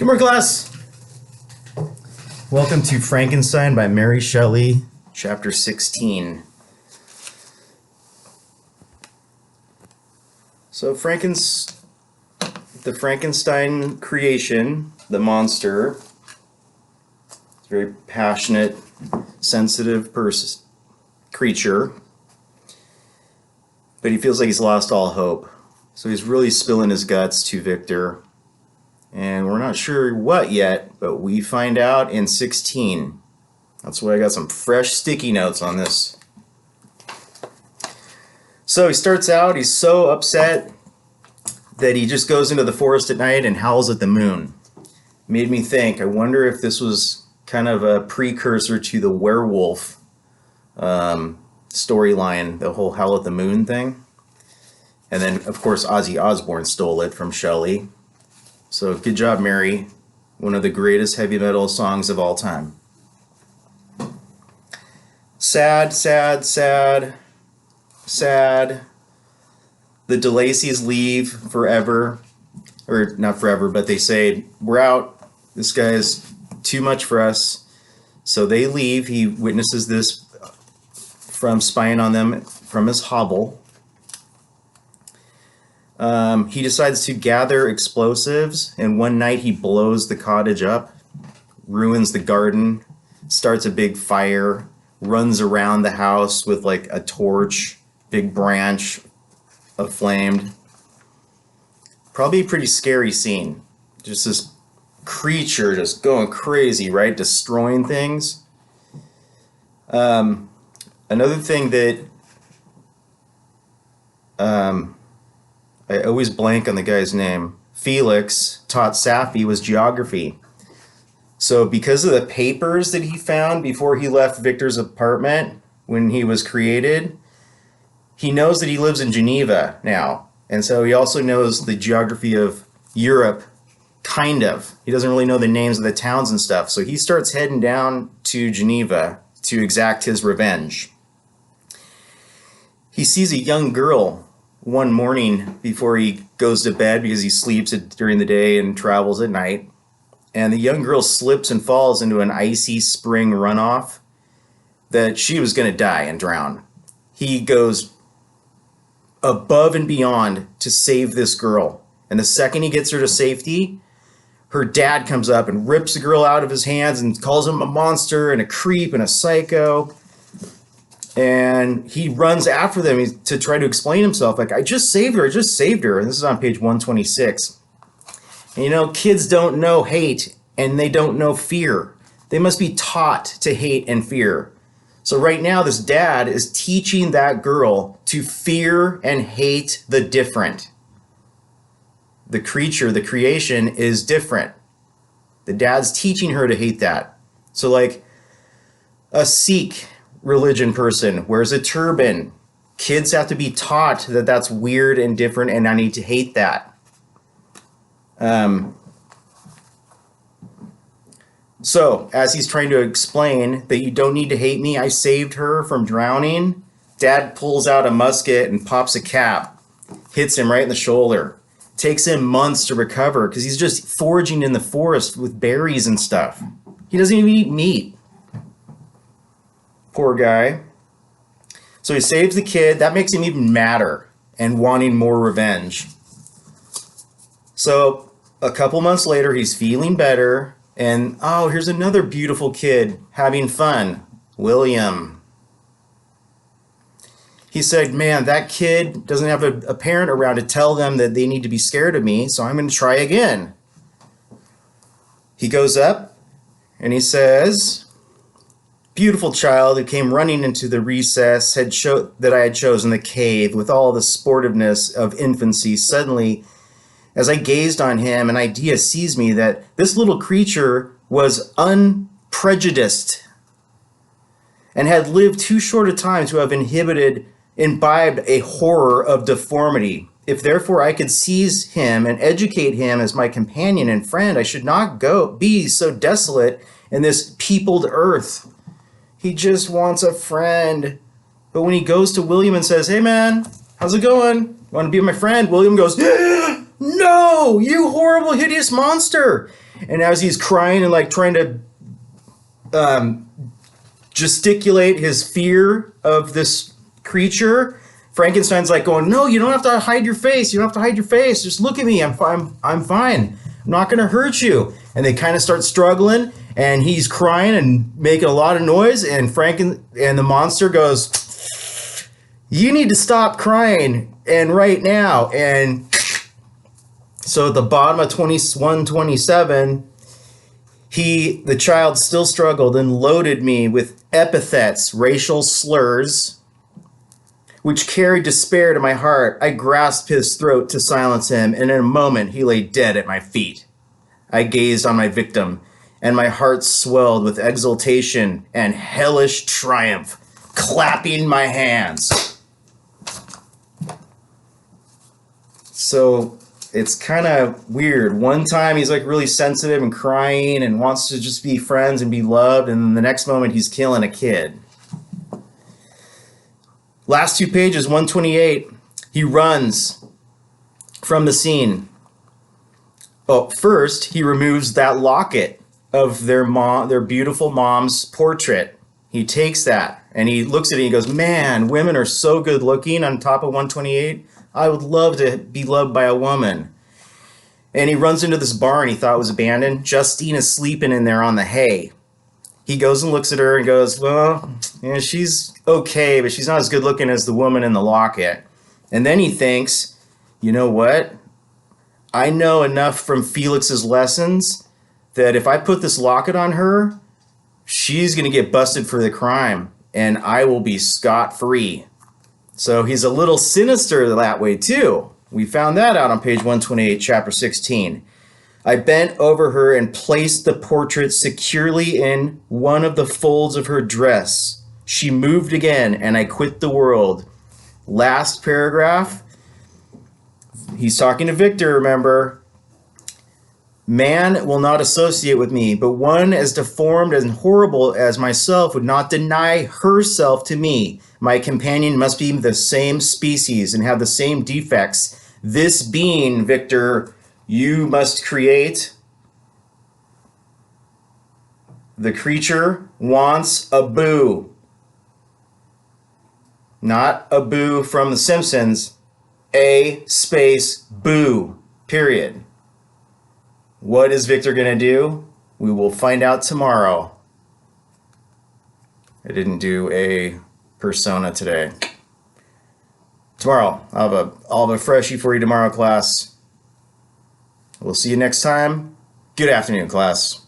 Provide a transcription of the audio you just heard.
Come here, class. Welcome to Frankenstein by Mary Shelley, chapter 16. So the Frankenstein creation, the monster, is a very passionate, sensitive creature, but he feels like he's lost all hope. So he's really spilling his guts to Victor. And we're not sure what yet, but we find out in 16. That's why I got some fresh sticky notes on this. So he starts out, he's so upset that he just goes into the forest at night and howls at the moon. Made me think, I wonder if this was kind of a precursor to the werewolf storyline, the whole howl at the moon thing. And then, of course, Ozzy Osbourne stole it from Shelley. So good job, Mary. One of the greatest heavy metal songs of all time. Sad, sad, sad, sad. The DeLacy's leave forever. Or not forever, but they say, we're out. This guy is too much for us. So they leave. He witnesses this from spying on them from his hovel. He decides to gather explosives, and one night he blows the cottage up, ruins the garden, starts a big fire, runs around the house with like a torch, big branch aflamed. Probably a pretty scary scene. Just this creature just going crazy, right? Destroying things. Another thing that I always blank on the guy's name. Felix taught Safi was geography. So because of the papers that he found before he left Victor's apartment when he was created, he knows that he lives in Geneva now. And so he also knows the geography of Europe, kind of. He doesn't really know the names of the towns and stuff. So he starts heading down to Geneva to exact his revenge. He sees a young girl one morning before he goes to bed because he sleeps during the day and travels at night. And the young girl slips and falls into an icy spring runoff that she was going to die and drown. He goes above and beyond to save this girl. And the second he gets her to safety, her dad comes up and rips the girl out of his hands and calls him a monster and a creep and a psycho. And he runs after them to try to explain himself. Like, I just saved her. And this is on page 126. And you know, kids don't know hate and they don't know fear. They must be taught to hate and fear. So right now, this dad is teaching that girl to fear and hate the different. The creature, the creation is different. The dad's teaching her to hate that. So like a Sikh religion person wears a turban. Kids have to be taught that that's weird and different and I need to hate that. So as he's trying to explain that you don't need to hate me, I saved her from drowning, dad pulls out a musket and pops a cap, hits him right in the shoulder. Takes him months to recover because he's just foraging in the forest with berries and stuff. He doesn't even eat meat. Poor guy. So he saves the kid. That makes him even madder and wanting more revenge. So a couple months later, he's feeling better. And oh, here's another beautiful kid having fun. William. He said, man, that kid doesn't have a parent around to tell them that they need to be scared of me, so I'm going to try again. He goes up and he says, beautiful child who came running into the recess that I had chosen, the cave, with all the sportiveness of infancy. Suddenly, as I gazed on him, an idea seized me that this little creature was unprejudiced and had lived too short a time to have imbibed a horror of deformity. If therefore I could seize him and educate him as my companion and friend, I should not be so desolate in this peopled earth. He just wants a friend. But when he goes to William and says, hey man, how's it going? Want to be my friend? William goes, no! no, you horrible, hideous monster. And as he's crying and like trying to gesticulate his fear of this creature, Frankenstein's like going, no, you don't have to hide your face. You don't have to hide your face. Just look at me. I'm fine. I'm fine. I'm not going to hurt you. And they kind of start struggling, and he's crying and making a lot of noise. And the monster goes, you need to stop crying, and right now. And so at the bottom of 2127, the child still struggled and loaded me with epithets, racial slurs, which carried despair to my heart. I grasped his throat to silence him, and in a moment he lay dead at my feet. I gazed on my victim, and my heart swelled with exultation and hellish triumph, clapping my hands. So it's kind of weird. One time he's like really sensitive and crying and wants to just be friends and be loved, and then the next moment he's killing a kid. Last 2 pages, 128, he runs from the scene. Oh, first he removes that locket of their beautiful mom's portrait. He takes that and he looks at it and he goes, man, women are so good looking. On top of 128, I would love to be loved by a woman. And he runs into this barn he thought was abandoned. Justine is sleeping in there on the hay. He goes and looks at her and goes, well, yeah, she's okay, but she's not as good looking as the woman in the locket. And then he thinks, you know what? I know enough from Felix's lessons that if I put this locket on her, she's going to get busted for the crime, and I will be scot-free. So he's a little sinister that way too. We found that out on page 128, chapter 16. I bent over her and placed the portrait securely in one of the folds of her dress. She moved again, and I quit the world. Last paragraph. He's talking to Victor, remember. Man will not associate with me, but one as deformed and horrible as myself would not deny herself to me. My companion must be the same species and have the same defects. This being, Victor, you must create. The creature wants a boo. Not a boo from The Simpsons. A space boo, period. What is Victor going to do? We will find out tomorrow. I didn't do a persona today. Tomorrow, I'll have a freshie for you tomorrow, class. We'll see you next time. Good afternoon, class.